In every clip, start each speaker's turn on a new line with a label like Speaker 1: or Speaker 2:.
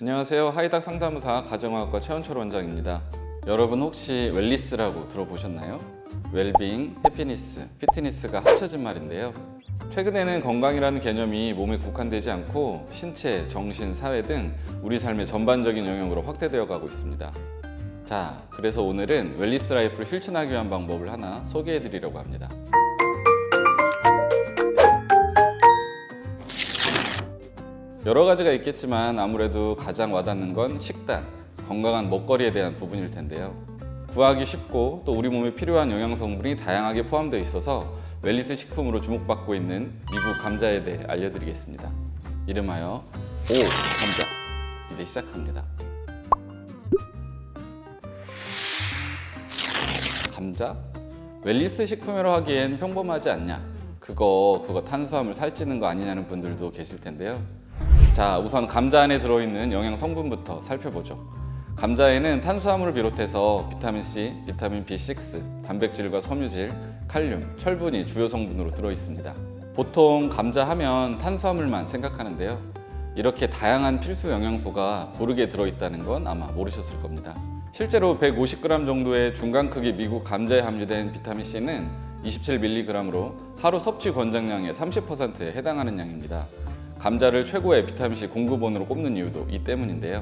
Speaker 1: 안녕하세요. 하이닥 상담의사 가정의학과 최원철 원장입니다. 여러분 혹시 웰리스라고 들어보셨나요? 웰빙, 해피니스, 피트니스가 합쳐진 말인데요. 최근에는 건강이라는 개념이 몸에 국한되지 않고 신체, 정신, 사회 등 우리 삶의 전반적인 영역으로 확대되어 가고 있습니다. 자, 그래서 오늘은 웰리스 라이프를 실천하기 위한 방법을 하나 소개해 드리려고 합니다. 여러 가지가 있겠지만 아무래도 가장 와닿는 건 식단, 건강한 먹거리에 대한 부분일 텐데요. 구하기 쉽고 또 우리 몸에 필요한 영양성분이 다양하게 포함되어 있어서 웰리스 식품으로 주목받고 있는 미국 감자에 대해 알려드리겠습니다. 이름하여 오 감자. 이제 시작합니다. 감자? 웰리스 식품이라고 하기엔 평범하지 않냐? 그거 탄수화물 살찌는 거 아니냐는 분들도 계실 텐데요. 자, 우선 감자 안에 들어있는 영양 성분부터 살펴보죠. 감자에는 탄수화물을 비롯해서 비타민C, 비타민 B6, 단백질과 섬유질, 칼륨, 철분이 주요 성분으로 들어있습니다. 보통 감자 하면 탄수화물만 생각하는데요. 이렇게 다양한 필수 영양소가 고르게 들어있다는 건 아마 모르셨을 겁니다. 실제로 150g 정도의 중간 크기 미국 감자에 함유된 비타민C는 27mg으로 하루 섭취 권장량의 30%에 해당하는 양입니다. 감자를 최고의 비타민C 공급원으로 꼽는 이유도 이 때문인데요.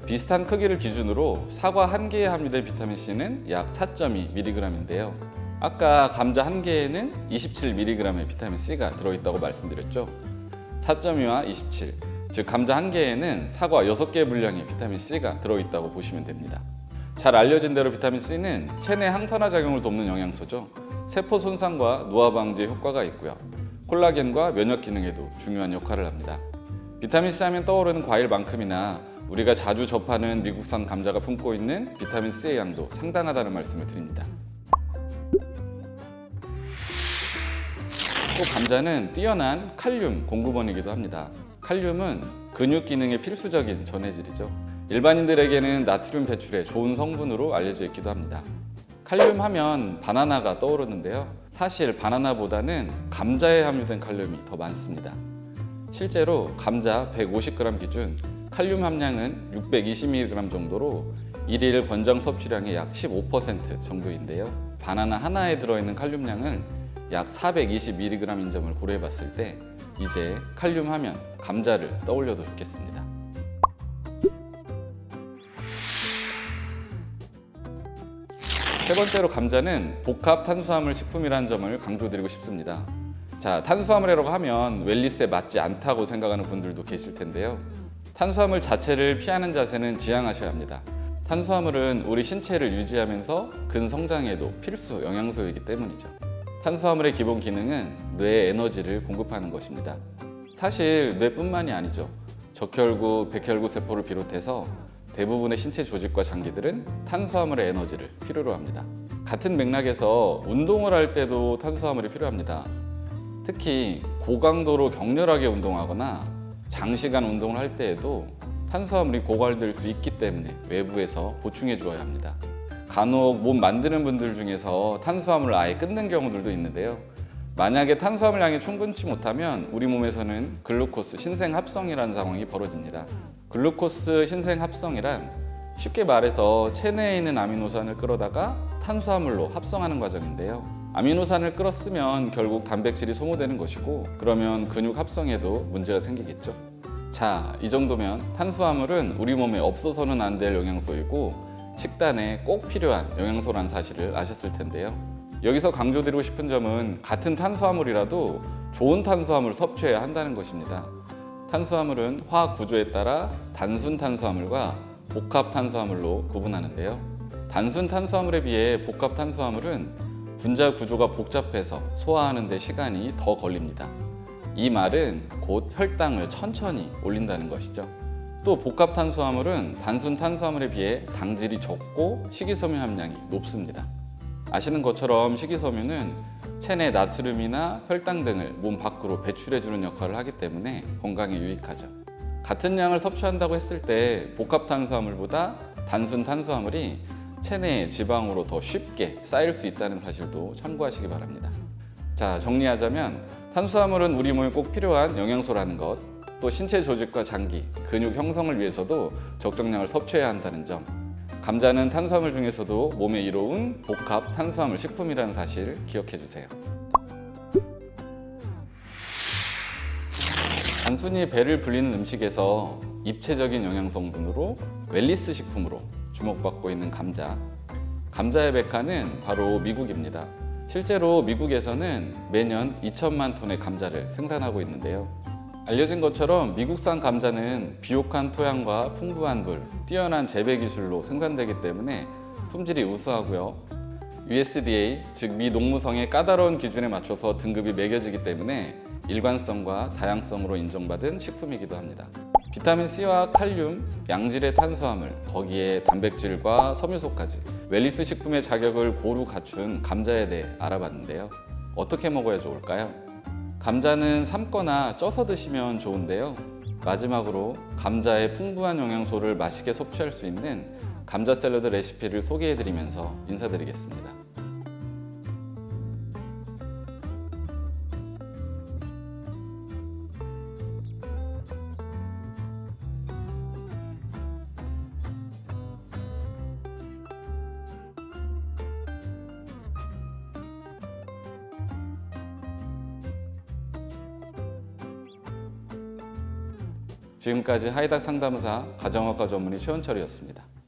Speaker 1: 비슷한 크기를 기준으로 사과 한 개에 함유된 비타민C는 약 4.2mg인데요. 아까 감자 한 개에는 27mg의 비타민C가 들어있다고 말씀드렸죠. 4.2와 27, 즉 감자 한 개에는 사과 6개 분량의 비타민C가 들어있다고 보시면 됩니다. 잘 알려진 대로 비타민C는 체내 항산화 작용을 돕는 영양소죠. 세포 손상과 노화 방지에 효과가 있고요. 콜라겐과 면역 기능에도 중요한 역할을 합니다. 비타민C 하면 떠오르는 과일만큼이나 우리가 자주 접하는 미국산 감자가 품고 있는 비타민C의 양도 상당하다는 말씀을 드립니다. 또 감자는 뛰어난 칼륨 공급원이기도 합니다. 칼륨은 근육 기능에 필수적인 전해질이죠. 일반인들에게는 나트륨 배출에 좋은 성분으로 알려져 있기도 합니다. 칼륨 하면 바나나가 떠오르는데요. 사실 바나나보다는 감자에 함유된 칼륨이 더 많습니다. 실제로 감자 150g 기준 칼륨 함량은 620mg 정도로 일일 권장 섭취량의 약 15% 정도인데요. 바나나 하나에 들어있는 칼륨량은 약 420mg인 점을 고려해 봤을 때 이제 칼륨 하면 감자를 떠올려도 좋겠습니다. 세 번째로 감자는 복합 탄수화물 식품이라는 점을 강조드리고 싶습니다. 자, 탄수화물이라고 하면 웰리스에 맞지 않다고 생각하는 분들도 계실 텐데요. 탄수화물 자체를 피하는 자세는 지양하셔야 합니다. 탄수화물은 우리 신체를 유지하면서 근성장에도 필수 영양소이기 때문이죠. 탄수화물의 기본 기능은 뇌에 에너지를 공급하는 것입니다. 사실 뇌뿐만이 아니죠. 적혈구, 백혈구 세포를 비롯해서 대부분의 신체 조직과 장기들은 탄수화물의 에너지를 필요로 합니다. 같은 맥락에서 운동을 할 때도 탄수화물이 필요합니다. 특히 고강도로 격렬하게 운동하거나 장시간 운동을 할 때에도 탄수화물이 고갈될 수 있기 때문에 외부에서 보충해 주어야 합니다. 간혹 몸 만드는 분들 중에서 탄수화물을 아예 끊는 경우들도 있는데요. 만약에 탄수화물량이 충분치 못하면 우리 몸에서는 글루코스 신생 합성이라는 상황이 벌어집니다. 글루코스 신생 합성이란 쉽게 말해서 체내에 있는 아미노산을 끌어다가 탄수화물로 합성하는 과정인데요. 아미노산을 끌었으면 결국 단백질이 소모되는 것이고 그러면 근육 합성에도 문제가 생기겠죠. 자, 이 정도면 탄수화물은 우리 몸에 없어서는 안 될 영양소이고 식단에 꼭 필요한 영양소란 사실을 아셨을 텐데요. 여기서 강조드리고 싶은 점은 같은 탄수화물이라도 좋은 탄수화물을 섭취해야 한다는 것입니다. 탄수화물은 화학 구조에 따라 단순 탄수화물과 복합 탄수화물로 구분하는데요. 단순 탄수화물에 비해 복합 탄수화물은 분자 구조가 복잡해서 소화하는 데 시간이 더 걸립니다. 이 말은 곧 혈당을 천천히 올린다는 것이죠. 또 복합 탄수화물은 단순 탄수화물에 비해 당질이 적고 식이섬유 함량이 높습니다. 아시는 것처럼 식이섬유는 체내 나트륨이나 혈당 등을 몸 밖으로 배출해주는 역할을 하기 때문에 건강에 유익하죠. 같은 양을 섭취한다고 했을 때 복합 탄수화물보다 단순 탄수화물이 체내에 지방으로 더 쉽게 쌓일 수 있다는 사실도 참고하시기 바랍니다. 자, 정리하자면 탄수화물은 우리 몸에 꼭 필요한 영양소라는 것, 또 신체 조직과 장기, 근육 형성을 위해서도 적정량을 섭취해야 한다는 점, 감자는 탄수화물 중에서도 몸에 이로운 복합 탄수화물 식품이라는 사실 기억해 주세요. 단순히 배를 불리는 음식에서 입체적인 영양 성분으로 웰니스 식품으로 주목받고 있는 감자. 감자의 메카는 바로 미국입니다. 실제로 미국에서는 매년 2천만 톤의 감자를 생산하고 있는데요. 알려진 것처럼 미국산 감자는 비옥한 토양과 풍부한 물, 뛰어난 재배 기술로 생산되기 때문에 품질이 우수하고요. USDA, 즉 미 농무성의 까다로운 기준에 맞춰서 등급이 매겨지기 때문에 일관성과 다양성으로 인정받은 식품이기도 합니다. 비타민C와 칼륨, 양질의 탄수화물, 거기에 단백질과 섬유소까지 웰니스 식품의 자격을 고루 갖춘 감자에 대해 알아봤는데요. 어떻게 먹어야 좋을까요? 감자는 삶거나 쪄서 드시면 좋은데요. 마지막으로 감자의 풍부한 영양소를 맛있게 섭취할 수 있는 감자 샐러드 레시피를 소개해드리면서 인사드리겠습니다. 지금까지 하이닥 상담사 가정학과 전문의 최원철이었습니다.